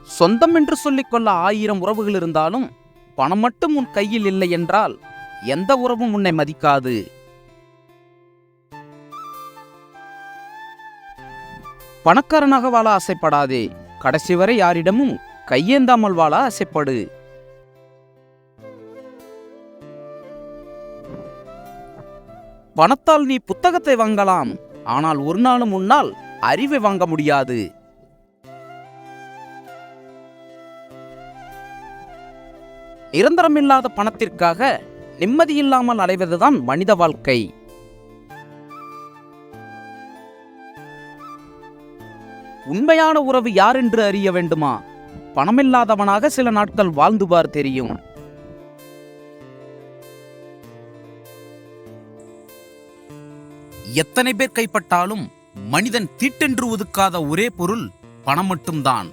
சொந்தம் என்று சொல்லிக்கொள்ள 1000 உறவுகள் இருந்தாலும் பணம் மட்டும் உன் கையில் இல்லை என்றால் எந்த உறவும் உன்னை மதிக்காது. பணக்காரனாக வாழ ஆசைப்படாதே, கடைசி வரை யாரிடமும் கையேந்தாமல் வாழ ஆசைப்படு. பணத்தால் நீ புத்தகத்தை வாங்கலாம், ஆனால் ஒரு நாளும் உன்னால் அறிவை வாங்க முடியாது. நிரந்தரமில்லாத பணத்திற்காக நிம்மதியில்லாமல் அலைவதுதான் மனித வாழ்க்கை. உண்மையான உறவு யார் என்று அறிய வேண்டுமா? பணமில்லாதவனாக சில நாட்கள் வாழ்ந்து பார், தெரியும். எத்தனை பேர் கைப்பட்டாலும் மனிதன் தீட்டென்று ஒதுக்காத ஒரே பொருள் பணம் மட்டும்தான்.